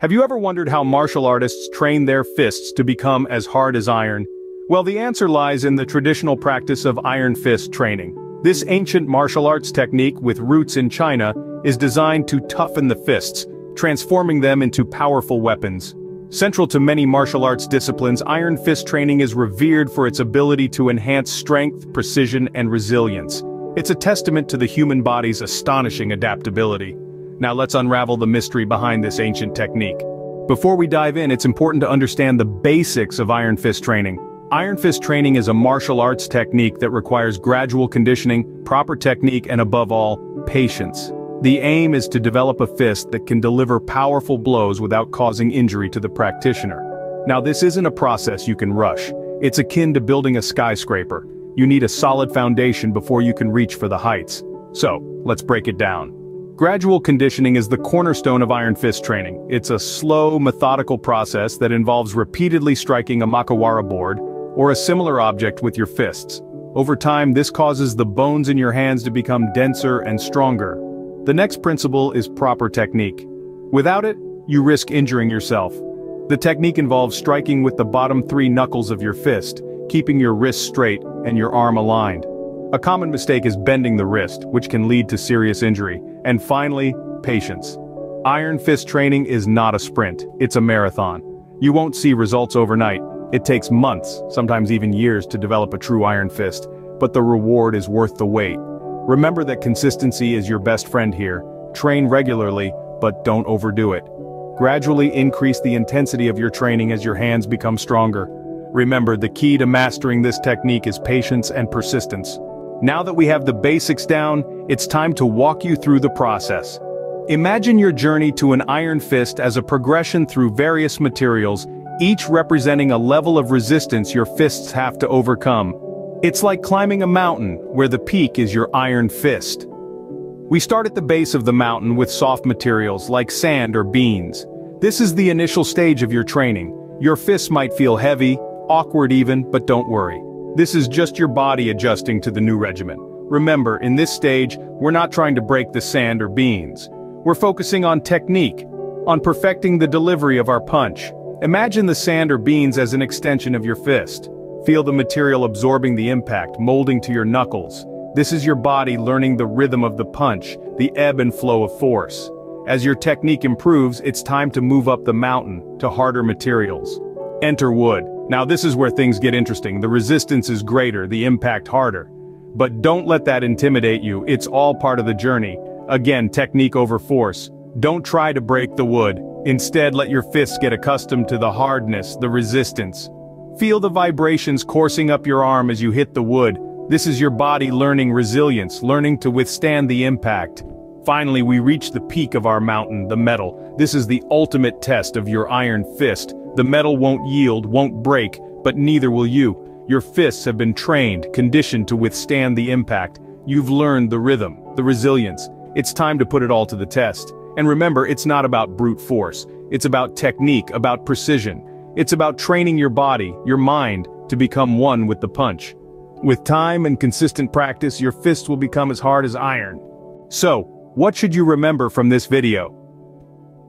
Have you ever wondered how martial artists train their fists to become as hard as iron? Well, the answer lies in the traditional practice of iron fist training. This ancient martial arts technique with roots in China is designed to toughen the fists, transforming them into powerful weapons. Central to many martial arts disciplines, iron fist training is revered for its ability to enhance strength, precision, and resilience. It's a testament to the human body's astonishing adaptability. Now let's unravel the mystery behind this ancient technique. Before we dive in, it's important to understand the basics of iron fist training. Iron fist training is a martial arts technique that requires gradual conditioning, proper technique, and above all, patience. The aim is to develop a fist that can deliver powerful blows without causing injury to the practitioner. Now, this isn't a process you can rush. It's akin to building a skyscraper. You need a solid foundation before you can reach for the heights. So, let's break it down. Gradual conditioning is the cornerstone of iron fist training. It's a slow, methodical process that involves repeatedly striking a makiwara board or a similar object with your fists. Over time, this causes the bones in your hands to become denser and stronger. The next principle is proper technique. Without it, you risk injuring yourself. The technique involves striking with the bottom 3 knuckles of your fist, keeping your wrist straight and your arm aligned. A common mistake is bending the wrist, which can lead to serious injury. And finally, patience. Iron fist training is not a sprint, it's a marathon. You won't see results overnight. It takes months, sometimes even years, to develop a true iron fist, but the reward is worth the wait. Remember that consistency is your best friend here. Train regularly, but don't overdo it. Gradually increase the intensity of your training as your hands become stronger. Remember, the key to mastering this technique is patience and persistence. Now that we have the basics down, it's time to walk you through the process. Imagine your journey to an iron fist as a progression through various materials, each representing a level of resistance your fists have to overcome. It's like climbing a mountain, where the peak is your iron fist. We start at the base of the mountain with soft materials like sand or beans. This is the initial stage of your training. Your fists might feel heavy, awkward even, but don't worry. This is just your body adjusting to the new regimen. Remember, in this stage, we're not trying to break the sand or beans. We're focusing on technique, on perfecting the delivery of our punch. Imagine the sand or beans as an extension of your fist. Feel the material absorbing the impact, molding to your knuckles. This is your body learning the rhythm of the punch, the ebb and flow of force. As your technique improves, it's time to move up the mountain to harder materials. Enter wood. Now this is where things get interesting. The resistance is greater, the impact harder. But don't let that intimidate you, it's all part of the journey. Again, technique over force. Don't try to break the wood. Instead, let your fists get accustomed to the hardness, the resistance. Feel the vibrations coursing up your arm as you hit the wood. This is your body learning resilience, learning to withstand the impact. Finally, we reach the peak of our mountain, the metal. This is the ultimate test of your iron fist. The metal won't yield, won't break, but neither will you. Your fists have been trained, conditioned to withstand the impact. You've learned the rhythm, the resilience. It's time to put it all to the test. And remember, it's not about brute force. It's about technique, about precision. It's about training your body, your mind, to become one with the punch. With time and consistent practice, your fists will become as hard as iron. So, what should you remember from this video?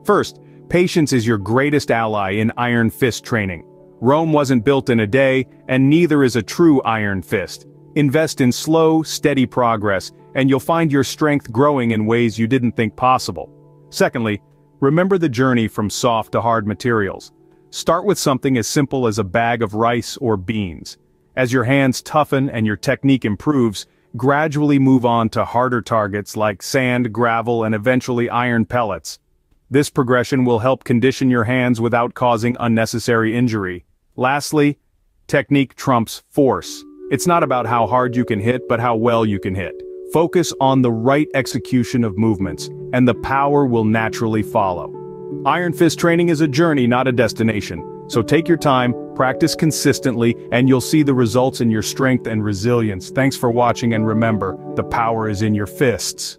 First, patience is your greatest ally in iron fist training. Rome wasn't built in a day, and neither is a true iron fist. Invest in slow, steady progress, and you'll find your strength growing in ways you didn't think possible. Secondly, remember the journey from soft to hard materials. Start with something as simple as a bag of rice or beans. As your hands toughen and your technique improves, gradually move on to harder targets like sand, gravel, and eventually iron pellets. This progression will help condition your hands without causing unnecessary injury. Lastly, technique trumps force. It's not about how hard you can hit, but how well you can hit. Focus on the right execution of movements, and the power will naturally follow. Iron fist training is a journey, not a destination. So take your time, practice consistently, and you'll see the results in your strength and resilience. Thanks for watching, and remember, the power is in your fists.